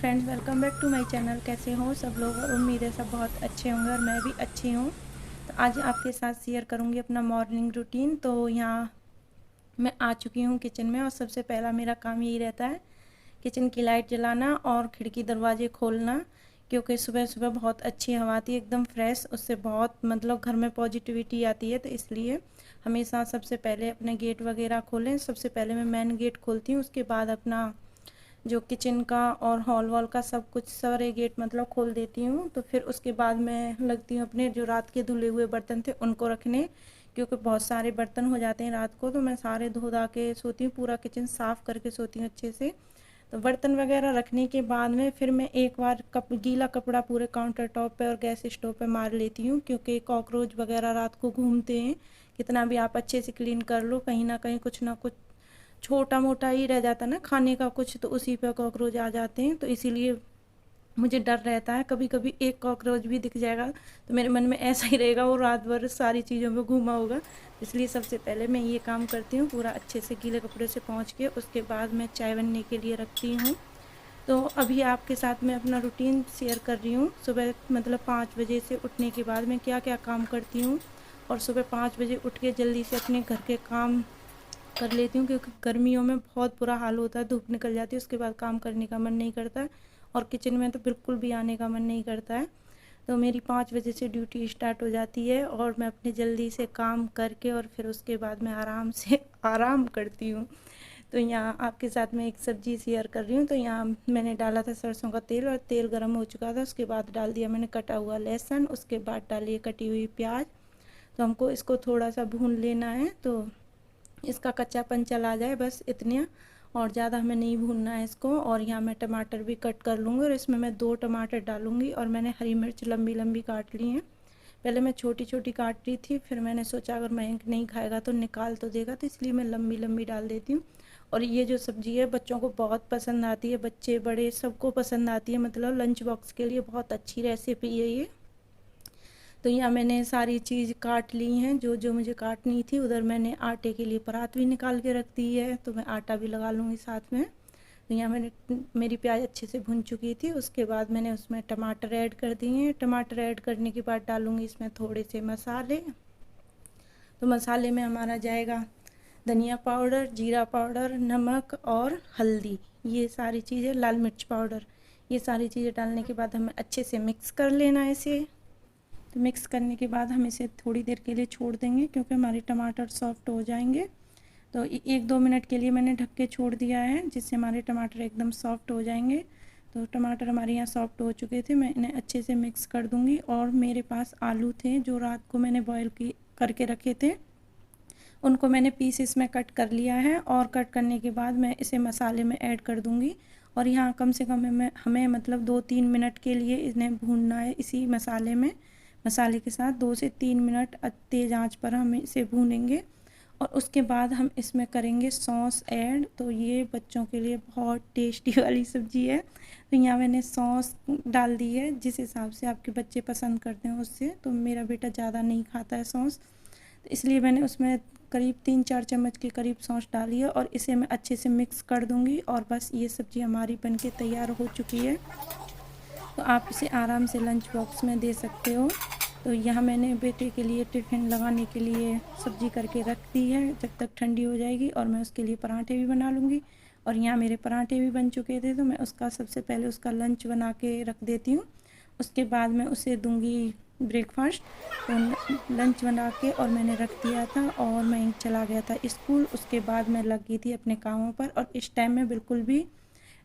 Friends, welcome back to my channel. कैसे हो सब लोग? और उम्मीद है सब बहुत अच्छे होंगे और मैं भी अच्छी हूँ। तो आज आपके साथ शेयर करूँगी अपना मॉर्निंग रूटीन। तो यहाँ मैं आ चुकी हूँ किचन में और सबसे पहला मेरा काम यही रहता है किचन की लाइट जलाना और खिड़की दरवाजे खोलना, क्योंकि सुबह सुबह बहुत अच्छी हवा आती है, एकदम फ्रेश। उससे बहुत मतलब घर में पॉजिटिविटी आती है, तो इसलिए हमेशा सबसे पहले अपने गेट वगैरह खोलें। सबसे पहले मैं मेन गेट खोलती हूँ, उसके बाद अपना जो किचन का और हॉल वॉल का सब कुछ सारे गेट मतलब खोल देती हूँ। तो फिर उसके बाद मैं लगती हूँ अपने जो रात के धुले हुए बर्तन थे उनको रखने, क्योंकि बहुत सारे बर्तन हो जाते हैं रात को। तो मैं सारे धो धा के सोती हूँ, पूरा किचन साफ़ करके सोती हूँ अच्छे से। तो बर्तन वगैरह रखने के बाद में फिर मैं एक बार गीला कपड़ा पूरे काउंटर टॉप पे और गैस स्टोव पे मार लेती हूँ, क्योंकि कॉकरोच वगैरह रात को घूमते हैं। कितना भी आप अच्छे से क्लीन कर लो, कहीं ना कुछ छोटा मोटा ही रह जाता है ना खाने का कुछ, तो उसी पे कॉकरोच आ जाते हैं। तो इसीलिए मुझे डर रहता है, कभी कभी एक कॉकरोच भी दिख जाएगा तो मेरे मन में ऐसा ही रहेगा वो रात भर सारी चीज़ों में घूमा होगा। इसलिए सबसे पहले मैं ये काम करती हूँ, पूरा अच्छे से गीले कपड़े से पोंछ के उसके बाद मैं चाय बनने के लिए रखती हूँ। तो अभी आपके साथ मैं अपना रूटीन शेयर कर रही हूँ। सुबह मतलब 5 बजे से उठने के बाद मैं क्या क्या काम करती हूँ, और सुबह 5 बजे उठ के जल्दी से अपने घर के काम कर लेती हूँ, क्योंकि गर्मियों में बहुत बुरा हाल होता है, धूप निकल जाती है उसके बाद काम करने का मन नहीं करता है, और किचन में तो बिल्कुल भी आने का मन नहीं करता है। तो मेरी 5 बजे से ड्यूटी स्टार्ट हो जाती है और मैं अपने जल्दी से काम करके और फिर उसके बाद मैं आराम से आराम करती हूँ। तो यहाँ आपके साथ मैं एक सब्ज़ी शेयर कर रही हूँ। तो यहाँ मैंने डाला था सरसों का तेल, और तेल गर्म हो चुका था, उसके बाद डाल दिया मैंने कटा हुआ लहसुन, उसके बाद डाली कटी हुई प्याज। तो हमको इसको थोड़ा सा भून लेना है, तो इसका कच्चापन चला जाए बस इतने, और ज़्यादा हमें नहीं भूनना है इसको। और यहाँ मैं टमाटर भी कट कर लूँगी, और इसमें मैं 2 टमाटर डालूँगी, और मैंने हरी मिर्च लंबी लंबी काट ली हैं। पहले मैं छोटी छोटी काट रही थी, फिर मैंने सोचा अगर मयंक नहीं खाएगा तो निकाल तो देगा, तो इसलिए मैं लंबी लंबी डाल देती हूँ। और ये जो सब्ज़ी है बच्चों को बहुत पसंद आती है, बच्चे बड़े सबको पसंद आती है, मतलब लंच बॉक्स के लिए बहुत अच्छी रेसिपी है ये। तो यहाँ मैंने सारी चीज़ काट ली हैं जो जो मुझे काटनी थी। उधर मैंने आटे के लिए परात भी निकाल के रख दी है, तो मैं आटा भी लगा लूँगी साथ में। तो यहाँ मेरी प्याज अच्छे से भुन चुकी थी, उसके बाद मैंने उसमें टमाटर ऐड कर दिए हैं। टमाटर ऐड करने के बाद डालूँगी इसमें थोड़े से मसाले। तो मसाले में हमारा जाएगा धनिया पाउडर, जीरा पाउडर, नमक और हल्दी, ये सारी चीज़ें, लाल मिर्च पाउडर, ये सारी चीज़ें डालने के बाद हमें अच्छे से मिक्स कर लेना है इसे। तो मिक्स करने के बाद हम इसे थोड़ी देर के लिए छोड़ देंगे, क्योंकि हमारे टमाटर सॉफ्ट हो जाएंगे। तो 1-2 मिनट के लिए मैंने ढक के छोड़ दिया है, जिससे हमारे टमाटर एकदम सॉफ्ट हो जाएंगे। तो टमाटर हमारे यहाँ सॉफ्ट हो चुके थे, मैं इन्हें अच्छे से मिक्स कर दूँगी। और मेरे पास आलू थे जो रात को मैंने बॉयल की करके रखे थे, उनको मैंने पीसेस में कट कर लिया है, और कट करने के बाद मैं इसे मसाले में ऐड कर दूँगी। और यहाँ कम से कम हमें मतलब 2-3 मिनट के लिए इन्हें भूनना है इसी मसाले में। मसाले के साथ 2 से 3 मिनट तेज़ आंच पर हम इसे भूनेंगे, और उसके बाद हम इसमें करेंगे सॉस ऐड। तो ये बच्चों के लिए बहुत टेस्टी वाली सब्ज़ी है। तो यहाँ मैंने सॉस डाल दी है, जिस हिसाब से आपके बच्चे पसंद करते हैं उससे। तो मेरा बेटा ज़्यादा नहीं खाता है सॉस, तो इसलिए मैंने उसमें करीब 3-4 चम्मच के करीब सॉस डाली है, और इसे मैं अच्छे से मिक्स कर दूँगी। और बस ये सब्ज़ी हमारी बनके तैयार हो चुकी है। तो आप इसे आराम से लंच बॉक्स में दे सकते हो। तो यहाँ मैंने बेटे के लिए टिफ़िन लगाने के लिए सब्ज़ी करके रख दी है, जब तक ठंडी हो जाएगी, और मैं उसके लिए पराठे भी बना लूँगी। और यहाँ मेरे पराठे भी बन चुके थे, तो मैं उसका सबसे पहले उसका लंच बना के रख देती हूँ। उसके बाद मैं उसे दूँगी ब्रेकफास्ट। तो लंच बना के और मैंने रख दिया था, और मैं चला गया था स्कूल। उसके बाद मैं लगी थी अपने कामों पर, और इस टाइम में बिल्कुल भी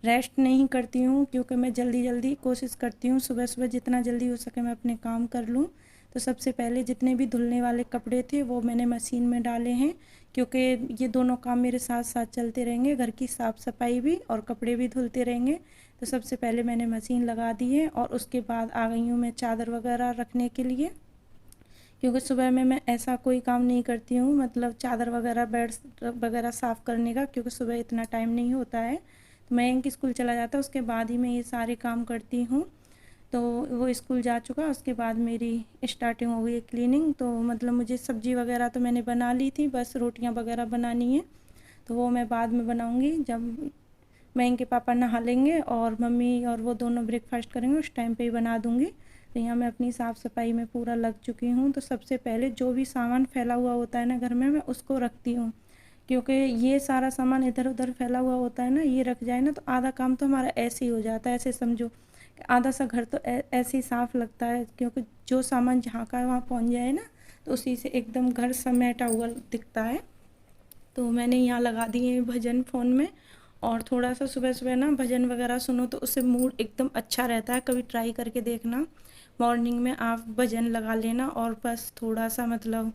रेस्ट नहीं करती हूँ, क्योंकि मैं जल्दी जल्दी कोशिश करती हूँ सुबह सुबह जितना जल्दी हो सके मैं अपने काम कर लूँ। तो सबसे पहले जितने भी धुलने वाले कपड़े थे वो मैंने मशीन में डाले हैं, क्योंकि ये दोनों काम मेरे साथ साथ चलते रहेंगे, घर की साफ़ सफाई भी और कपड़े भी धुलते रहेंगे। तो सबसे पहले मैंने मशीन लगा दी है, और उसके बाद आ गई हूँ मैं चादर वगैरह रखने के लिए, क्योंकि सुबह में मैं ऐसा कोई काम नहीं करती हूँ, मतलब चादर वगैरह बेड वगैरह साफ़ करने का, क्योंकि सुबह इतना टाइम नहीं होता है। तो मैं इनकी स्कूल चला जाता है, उसके बाद ही मैं ये सारे काम करती हूँ। तो वो स्कूल जा चुका, उसके बाद मेरी स्टार्टिंग हो गई क्लीनिंग। तो मतलब मुझे सब्ज़ी वगैरह तो मैंने बना ली थी, बस रोटियां वगैरह बनानी है, तो वो मैं बाद में बनाऊंगी जब मैं इनके पापा नहा लेंगे और मम्मी और वो दोनों ब्रेकफास्ट करेंगे, उस टाइम पे ही बना दूँगी। तो यहाँ मैं अपनी साफ़ सफाई में पूरा लग चुकी हूँ। तो सबसे पहले जो भी सामान फैला हुआ होता है ना घर में, मैं उसको रखती हूँ, क्योंकि ये सारा सामान इधर उधर फैला हुआ होता है ना, ये रख जाए ना तो आधा काम तो हमारा ऐसे ही हो जाता है। ऐसे समझो कि आधा सा घर तो ऐसे ही साफ़ लगता है, क्योंकि जो सामान जहाँ का है वहाँ पहुँच जाए ना, तो उसी से एकदम घर समेटा हुआ दिखता है। तो मैंने यहाँ लगा दिए हैं भजन फ़ोन में, और थोड़ा सा सुबह सुबह ना भजन वगैरह सुनो तो उससे मूड एकदम अच्छा रहता है। कभी ट्राई करके देखना, मॉर्निंग में आप भजन लगा लेना, और बस थोड़ा सा मतलब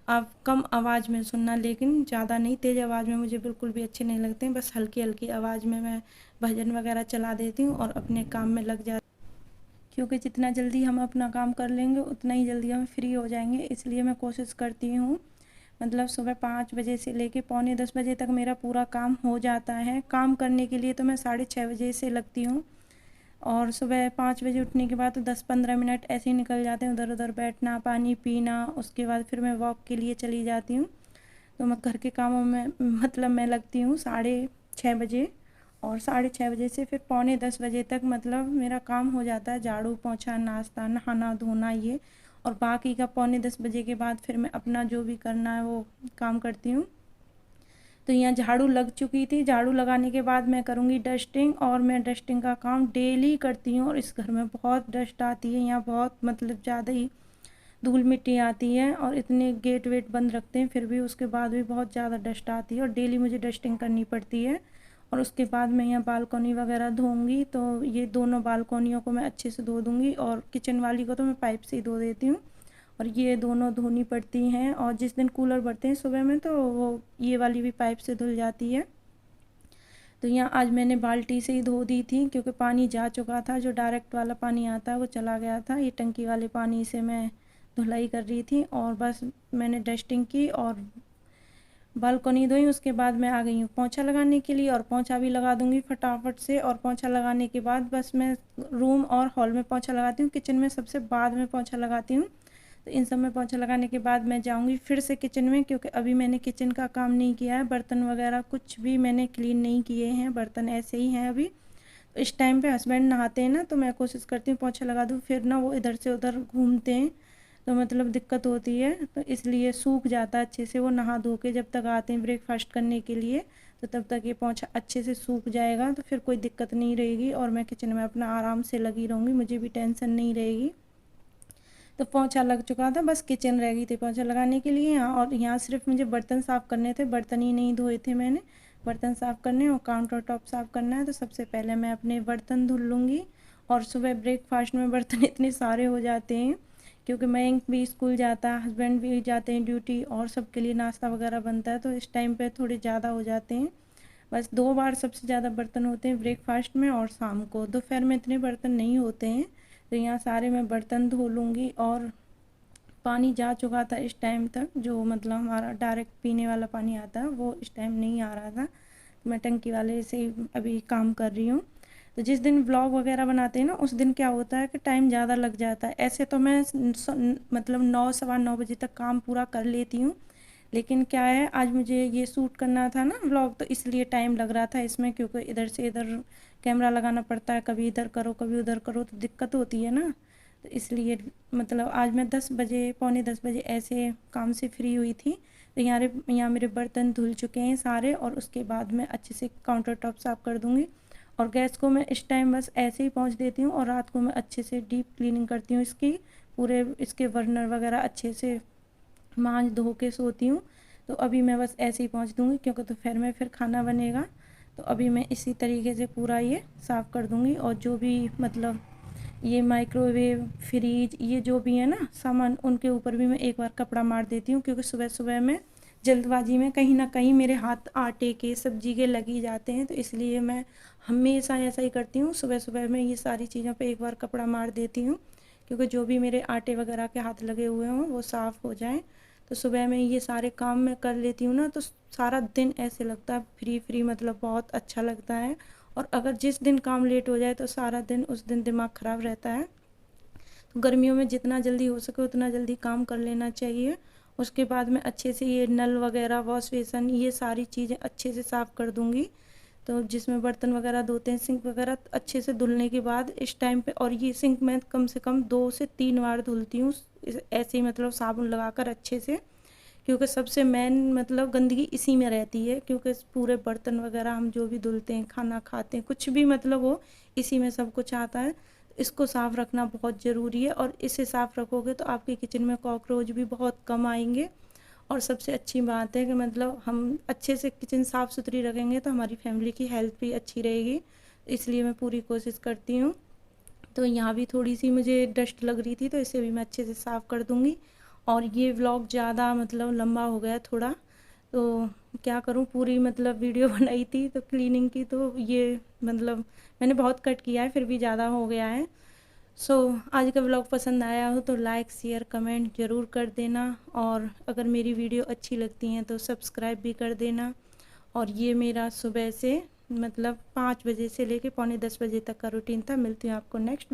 आप कम आवाज़ में सुनना, लेकिन ज़्यादा नहीं, तेज़ आवाज़ में मुझे बिल्कुल भी अच्छे नहीं लगते हैं। बस हल्की हल्की आवाज़ में मैं भजन वगैरह चला देती हूँ और अपने काम में लग जाती, क्योंकि जितना जल्दी हम अपना काम कर लेंगे उतना ही जल्दी हम फ्री हो जाएंगे। इसलिए मैं कोशिश करती हूँ, मतलब सुबह 5 बजे से लेके पौने 10 बजे तक मेरा पूरा काम हो जाता है। काम करने के लिए तो मैं 6:30 बजे से लगती हूँ, और सुबह 5 बजे उठने के बाद तो 10-15 मिनट ऐसे ही निकल जाते हैं, उधर उधर बैठना, पानी पीना, उसके बाद फिर मैं वॉक के लिए चली जाती हूँ। तो मैं घर के कामों में मतलब मैं लगती हूँ 6:30 बजे, और 6:30 बजे से फिर पौने 10 बजे तक मतलब मेरा काम हो जाता है, झाड़ू पोंछा, नाश्ता, नहाना धोना ये। और बाकी का पौने 10 बजे के बाद फिर मैं अपना जो भी करना है वो काम करती हूँ। तो यहाँ झाड़ू लग चुकी थी, झाड़ू लगाने के बाद मैं करूँगी डस्टिंग, और मैं डस्टिंग का काम डेली करती हूँ। और इस घर में बहुत डस्ट आती है, यहाँ बहुत मतलब ज़्यादा ही धूल मिट्टी आती है, और इतने गेट वेट बंद रखते हैं फिर भी उसके बाद भी बहुत ज़्यादा डस्ट आती है, और डेली मुझे डस्टिंग करनी पड़ती है। और उसके बाद मैं यहाँ बालकोनी वगैरह धोऊंगी, तो ये दोनों बालकोनियों को मैं अच्छे से धो दूँगी, और किचन वाली को तो मैं पाइप से ही धो देती हूँ, और ये दोनों धोनी पड़ती हैं। और जिस दिन कूलर भरते हैं सुबह में तो वो ये वाली भी पाइप से धुल जाती है। तो यहाँ आज मैंने बाल्टी से ही धो दी थी, क्योंकि पानी जा चुका था, जो डायरेक्ट वाला पानी आता है वो चला गया था। ये टंकी वाले पानी से मैं धुलाई कर रही थी, और बस मैंने डस्टिंग की और बालकनी धोई। उसके बाद मैं आ गई हूँ पोंछा लगाने के लिए, और पोंछा भी लगा दूँगी फटाफट से। और पोंछा लगाने के बाद बस मैं रूम और हॉल में पोंछा लगाती हूँ, किचन में सबसे बाद में पोंछा लगाती हूँ। तो इन सब में पोंछा लगाने के बाद मैं जाऊँगी फिर से किचन में, क्योंकि अभी मैंने किचन का काम नहीं किया है, बर्तन वगैरह कुछ भी मैंने क्लीन नहीं किए हैं, बर्तन ऐसे ही हैं अभी। तो इस टाइम पे हस्बैंड नहाते हैं ना, तो मैं कोशिश करती हूँ पोंछा लगा दूँ, फिर ना वो इधर से उधर घूमते हैं तो मतलब दिक्कत होती है, तो इसलिए सूख जाता है अच्छे से। वो नहा धो के जब तक आते हैं ब्रेकफास्ट करने के लिए, तो तब तक ये पोंछा अच्छे से सूख जाएगा, तो फिर कोई दिक्कत नहीं रहेगी, और मैं किचन में अपना आराम से लगी रहूँगी, मुझे भी टेंशन नहीं रहेगी। तो पोंछा लग चुका था, बस किचन रह गई थी पोंछा लगाने के लिए यहाँ। और यहाँ सिर्फ मुझे बर्तन साफ़ करने थे, बर्तन ही नहीं धोए थे मैंने, बर्तन साफ़ करने और काउंटर टॉप साफ़ करना है। तो सबसे पहले मैं अपने बर्तन धुल लूँगी। और सुबह ब्रेकफास्ट में बर्तन इतने सारे हो जाते हैं, क्योंकि मैं भी स्कूल जाता है, हस्बैंड भी जाते हैं ड्यूटी, और सबके लिए नाश्ता वगैरह बनता है, तो इस टाइम पे थोड़े ज़्यादा हो जाते हैं। बस 2 बार सबसे ज़्यादा बर्तन होते हैं, ब्रेकफास्ट में और शाम को। दोपहर में इतने बर्तन नहीं होते हैं। तो यहाँ सारे मैं बर्तन धो लूँगी। और पानी जा चुका था इस टाइम तक, जो मतलब हमारा डायरेक्ट पीने वाला पानी आता है वो इस टाइम नहीं आ रहा था, तो मैं टंकी वाले से ही अभी काम कर रही हूँ। तो जिस दिन व्लॉग वगैरह बनाते हैं ना, उस दिन क्या होता है कि टाइम ज़्यादा लग जाता है। ऐसे तो मैं मतलब 9 सवा 9 बजे तक काम पूरा कर लेती हूँ, लेकिन क्या है आज मुझे ये शूट करना था ना व्लॉग, तो इसलिए टाइम लग रहा था इसमें, क्योंकि इधर से इधर कैमरा लगाना पड़ता है, कभी इधर करो कभी उधर करो, तो दिक्कत होती है ना। तो इसलिए मतलब आज मैं 10 बजे पौने 10 बजे ऐसे काम से फ्री हुई थी। तो यहाँ मेरे बर्तन धुल चुके हैं सारे, और उसके बाद मैं अच्छे से काउंटर टॉप साफ़ कर दूँगी। और गैस को मैं इस टाइम बस ऐसे ही पोंछ देती हूँ, और रात को मैं अच्छे से डीप क्लीनिंग करती हूँ इसकी, पूरे इसके बर्नर वगैरह अच्छे से मांज धो के सोती हूँ। तो अभी मैं बस ऐसे ही पोंछ दूँगी, क्योंकि दोपहर में फिर खाना बनेगा। तो अभी मैं इसी तरीके से पूरा ये साफ़ कर दूँगी। और जो भी मतलब ये माइक्रोवेव, फ्रिज, ये जो भी है ना सामान, उनके ऊपर भी मैं एक बार कपड़ा मार देती हूँ, क्योंकि सुबह सुबह में जल्दबाजी में कहीं ना कहीं मेरे हाथ आटे के सब्जी के लग ही जाते हैं। तो इसलिए मैं हमेशा ऐसा ही करती हूँ, सुबह सुबह में ये सारी चीज़ों पे एक बार कपड़ा मार देती हूँ, क्योंकि जो भी मेरे आटे वगैरह के हाथ लगे हुए हों वो साफ़ हो जाएं। तो सुबह में ये सारे काम मैं कर लेती हूँ ना, तो सारा दिन ऐसे लगता है फ्री फ्री, मतलब बहुत अच्छा लगता है। और अगर जिस दिन काम लेट हो जाए तो सारा दिन उस दिन दिमाग ख़राब रहता है। तो गर्मियों में जितना जल्दी हो सके उतना जल्दी काम कर लेना चाहिए। उसके बाद मैं अच्छे से ये नल वगैरह, वॉश बेसन, ये सारी चीज़ें अच्छे से साफ़ कर दूँगी। तो जिसमें बर्तन वगैरह धोते हैं, सिंक वगैरह अच्छे से धुलने के बाद इस टाइम पे, और ये सिंक मैं कम से कम 2 से 3 बार धुलती हूँ ऐसे ही, मतलब साबुन लगाकर अच्छे से, क्योंकि सबसे मेन मतलब गंदगी इसी में रहती है, क्योंकि पूरे बर्तन वगैरह हम जो भी धुलते हैं, खाना खाते हैं, कुछ भी मतलब हो, इसी में सब कुछ आता है। इसको साफ़ रखना बहुत ज़रूरी है, और इसे साफ़ रखोगे तो आपके किचन में कॉकरोच भी बहुत कम आएंगे। और सबसे अच्छी बात है कि मतलब हम अच्छे से किचन साफ़ सुथरी रखेंगे तो हमारी फैमिली की हेल्थ भी अच्छी रहेगी, इसलिए मैं पूरी कोशिश करती हूँ। तो यहाँ भी थोड़ी सी मुझे डस्ट लग रही थी, तो इसे भी मैं अच्छे से साफ़ कर दूँगी। और ये व्लॉग ज़्यादा मतलब लंबा हो गया थोड़ा, तो क्या करूँ, पूरी मतलब वीडियो बनाई थी तो क्लीनिंग की, तो ये मतलब मैंने बहुत कट किया है, फिर भी ज़्यादा हो गया है। सो आज का व्लॉग पसंद आया हो तो लाइक शेयर कमेंट ज़रूर कर देना, और अगर मेरी वीडियो अच्छी लगती हैं तो सब्सक्राइब भी कर देना। और ये मेरा सुबह से मतलब 5 बजे से लेके पौने 10 बजे तक का रूटीन था। मिलती हूँ आपको नेक्स्ट